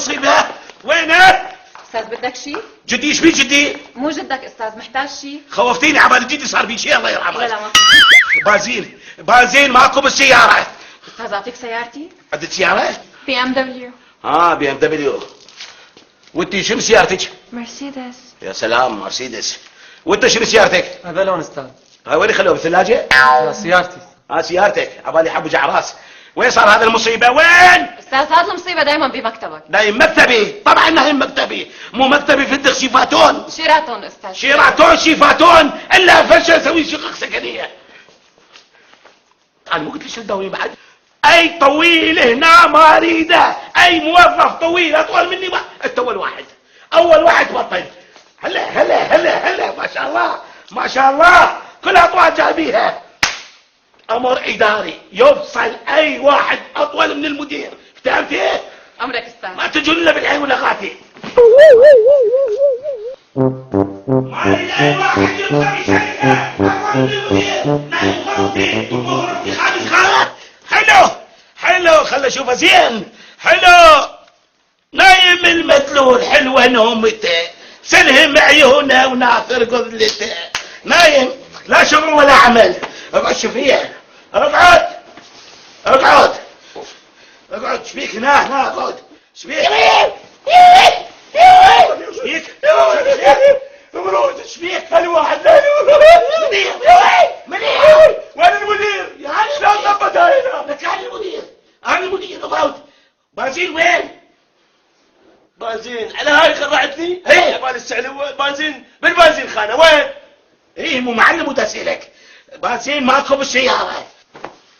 المصيبة؟ وينه؟ استاذ بدك شيء؟ جدي ايش بيه جدي؟ مو جدك استاذ، محتاج شيء؟ خوفتيني عبالي جدي صار في شيء الله يرحمه. لا ما بنزين ماكو بالسيارة. استاذ اعطيك سيارتي؟ عندك سيارة؟ BMW. BMW. وانتي شنو سيارتك؟ مرسيدس. يا سلام مرسيدس. وانت شنو سيارتك؟ هذا لون استاذ. هاي وين خلوه بالثلاجة؟ سيارتي. سيارتك عبالي حب وجع راس. وين صار هذا المصيبة؟ وين؟ استاذ هذا المصيبة دائما بمكتبك. نايم مكتبي، طبعا نايم مكتبي، مو مكتبي في الدخ شيفاتون. شيراتون استاذ. شيفاتون الا فشل اسوي شقق سكنية. انا مو قلت ليش تداوي بعد؟ اي طويل هنا ما اريده، اي موظف طويل اطول مني انت اول واحد بطل. هلا ما شاء الله ما شاء الله كل اطوال جايبيها. امر اداري يفصل اي واحد اطول من المدير، فهمت ايه؟ امرك استاذ. ما تجون الا بالعين ولا غاتي. ما اريد اي واحد يبقى بشيء اطول من المدير. حلو خلي اشوفه زين. حلو نايم المدلول حلوه نومته، سلهم عيونه وناثر قذلته. نايم لا شغل ولا عمل. اقعد شوفيه. اقعد شبيك هنا اقعد. شبيك شبيك الواحد لا مدير وين المدير؟ يعني شلون ضبطها هنا؟ لك انا المدير اقعد. بنزين وين؟ بنزين على هاي خرعتني؟ ايه مال السعلوة بنزين بالبنزين خانة وين؟ ايه مو معلم وداسيلك بنزين ماكو بالسيارة.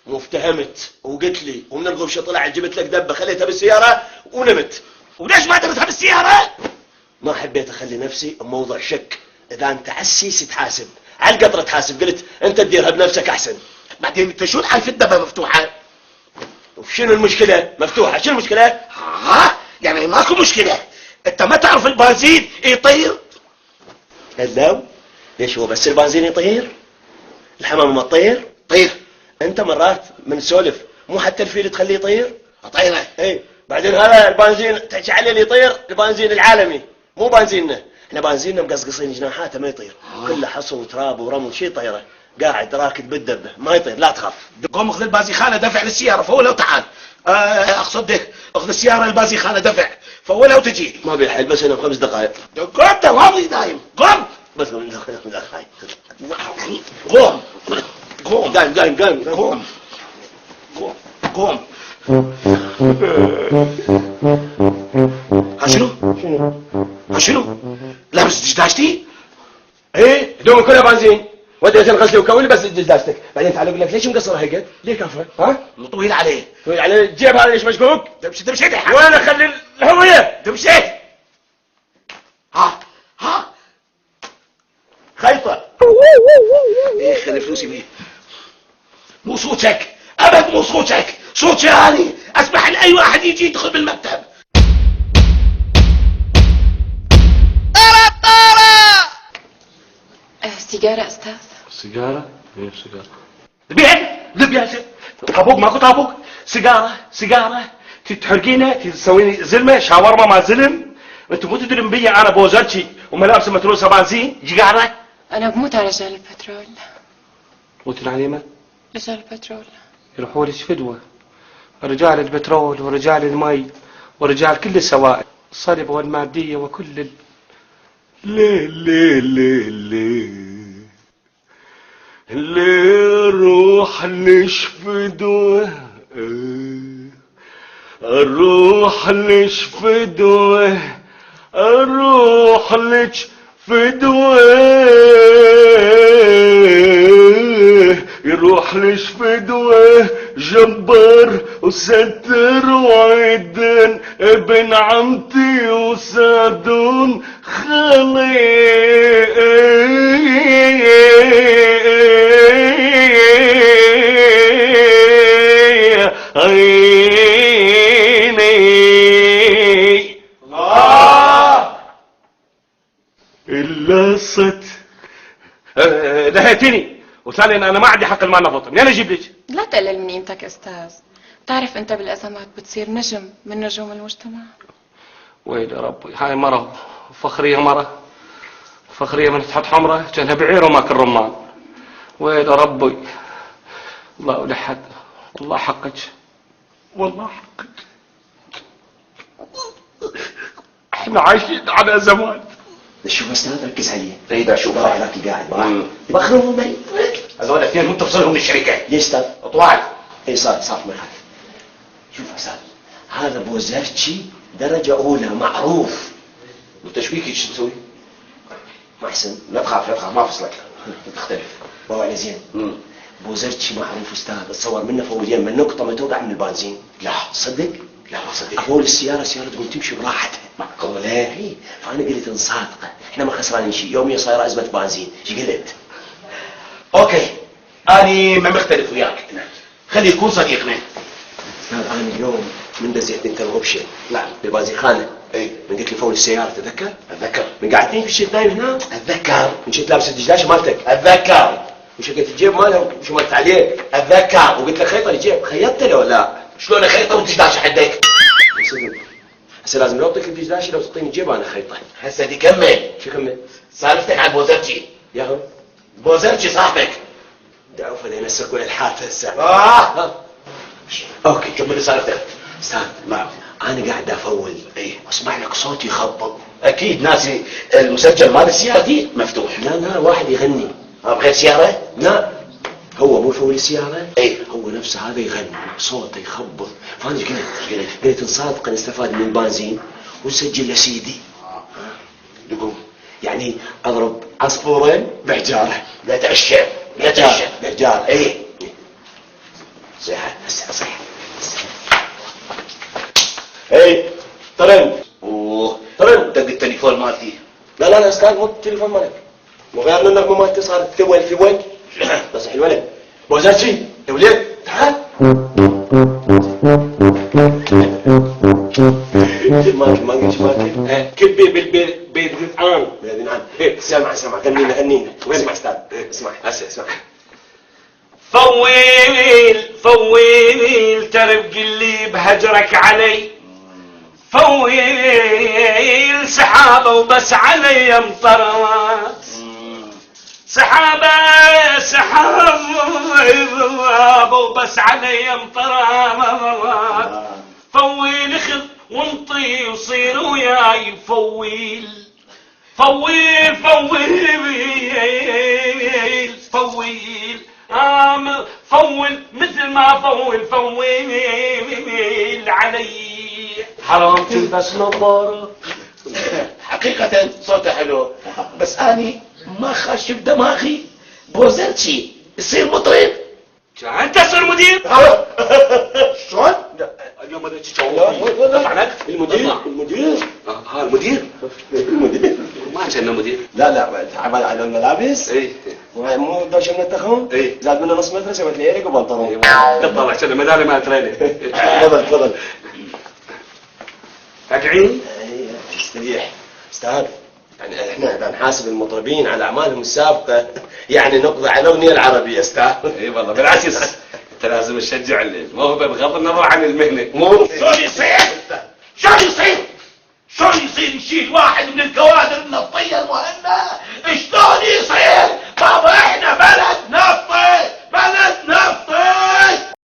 وافتهمت وقلت لي ومن الغبشة طلع جبت لك دبة خليتها بالسيارة ونمت. وليش ما درتها بالسيارة؟ ما حبيت اخلي نفسي بموضع شك. اذا انت عسيس تحاسب على القطرة تحاسب، قلت انت تديرها بنفسك احسن. بعدين انت شو عارف الدبة مفتوحة؟ وشنو المشكلة؟ مفتوحة شنو المشكلة؟ يعني ماكو مشكلة. انت ما تعرف البنزين يطير؟ هلاو ليش هو بس البنزين يطير؟ الحمام ما تطير؟ طير. انت مرات من سولف مو حتى الفيل تخليه يطير؟ اطيره. اي بعدين هذا البنزين تحكي عليه اللي يطير البنزين العالمي مو بنزيننا. احنا بنزيننا مقصقصين جناحاته ما يطير. كله حصو وتراب ورمل شي طيره. قاعد راكد بالدبه ما يطير لا تخاف. قوم اخذ البازيخانه دفع للسياره فوله وتعال. اقصد اخذ السياره البازيخانه دفع فوله وتجي. ما بيحل بس انا ب5 دقائق. قوم تواضي دايم قوم بس 5 دقائق. قوم قوم. شنو؟ لابس دجاجتي؟ ايه هدومك كلها بنزين. وديت الغسل وكوني بس دجاجتك. بعدين تعال اقول لك ليش مقصر هيك؟ ليه كفه؟ طويل عليه. طويل عليه الجيب هذا ليش مشكوك؟ تمشي وين اخلي الهويه؟ تمشي. ها خيطه. ايه خلي فلوسي بيه. مو صوتك ابد، مو صوتك، صوتي هاني اسمح لاي واحد يجي يدخل بالمكتب. سيجارة استاذ. سيجاره؟ ايه سيجاره. لبيان طابوق ماكو طابوق. سيجاره تحرقينه تسويني زلمه شاورما مع زلم. انت مو تدري بي انا بوزرتي وملابس متروسه بنزين جيجاره. انا بموت على رجال البترول. موتن على من؟ رجال البترول يروحوا لي فدوة. رجال البترول ورجال المي ورجال كل السوائل الصلبة والمادية وكل ليه روح نشفدوه الروح نشفدوه الروح نشفدوه يروح نشفدوه جبار وستر وعدن ابن عمتي وسادون خالي عيني الله إلا صت دهيتني. وثانيا انا ما عندي حق المال نفط. منين اجيب لك؟ لا تقلل من قيمتك استاذ. بتعرف انت بالازمات بتصير نجم من نجوم المجتمع. ويلي ربي، هاي مرة فخرية، مرة فخرية من تحط حمرة كانها بعير وماكل رمان. ويلي ربي، الله ولحد، والله حقك، والله حقك. احنا عايشين على زمان. شوف استاذ ركز علي. اي ده شوف راح هناك قاعد معاه. يبخرهم مريض. هذول اثنين وانت تفصلهم من الشركه. ليش استاذ؟ اطوال. اي صار ما يخالف. شوف استاذ، هذا بوزرتشي درجة أولى معروف. والتشويك ايش تسوي؟ ما أحسن. لا تخاف لا تخاف، ما فصلك تختلف. باو على زين. بوزرتشي معروف استاذ، اتصور منه فوجين من نقطة ما توقع من البنزين. لا تصدق؟ لا ما صدق. أقول السيارة تقوم تمشي براحتها. معقولة؟ اي، فأنا قلت نصادقه، احنا ما خسرانين شيء، يوميا صايرة أزمة بنزين، ايش قلت؟ اوكي، أنا ما مختلف وياك، خلي يكون صديقنا. استاذ أنا اليوم من دزيت انت الغبشة. نعم. ببازي خانة. اي. من قلت لي فول السيارة تذكر؟ اتذكر. من قعدتين في شيء نايم هنا؟ اتذكر. من شفت لابس الدشداشه مالتك؟ اتذكر. وشقيت الجيب ماله وشملت عليه؟ اتذكر. وقلت له خيط الجيب، خيطت له ولا؟ شلون خيطه وانت داش حدك؟ هسه لازم لو اعطيك الدشداشه لو تعطيني الجيب انا خيطه. هسه دي كمل. شو كمل؟ سالفتك عن بوزرتشي. يا هو بوزرتشي صاحبك. دعوه لين يسكوا الحافه هسه. اوكي كمل سالفتك. استاذ نعم. انا قاعد افول ايه. اسمع لك صوت يخبط. اكيد ناسي المسجل مال السياره دي مفتوح. لا واحد يغني. بغير سياره؟ لا هو مو فول السيارة؟ ايه. هو نفسه هذا يغني صوته يخبط. فانا ايش قلت نصادق نستفاد من البنزين ونسجل يا سيدي. يقول يعني اضرب عصفورين بحجاره. لا تعشى لا تعشى بحجاره. ايه. صح. ايه ترن. اوه ترن. دق التليفون مالتي. لا استاذ مو التليفون مالك، مو غير النغمه مالتي صارت في وين بس الولد بوزاتشي يا ولد تعال. ما قلت مالك كبي بالبيت بيدنعان. سمع غنينا وين اسمع استاذ اسمع. فويل ترى بقلي بهجرك علي، فويل سحابة وبس علي مطرات، سحابة وبس علي مطرات، فويل خذ وانطي وصير وياي فويل فول مثل ما فول علي. حرام تلبس نظارة. حقيقة صوته حلو، بس اني ما خش بدماغي بوزرتشي يصير مطرب. انت تصير مدير؟ شلون؟ اليوم بدك المدير ما كنا مدير. لا تعبان على الملابس. ايه مو دوش من التخون. ايه زاد منه نص متر سويت لي ايريك وبنطلون. طلع كذا مداري ما تريني. تفضل راجعين؟ استريح استاذ. يعني احنا نحاسب المطربين على اعمالهم السابقه، يعني نقضي على الاغنيه العربيه استاذ. اي والله بالعكس انت لازم تشجع الموهبه بغض النظر عن المهنه. مو شلون يصير نشيل واحد من الكوادر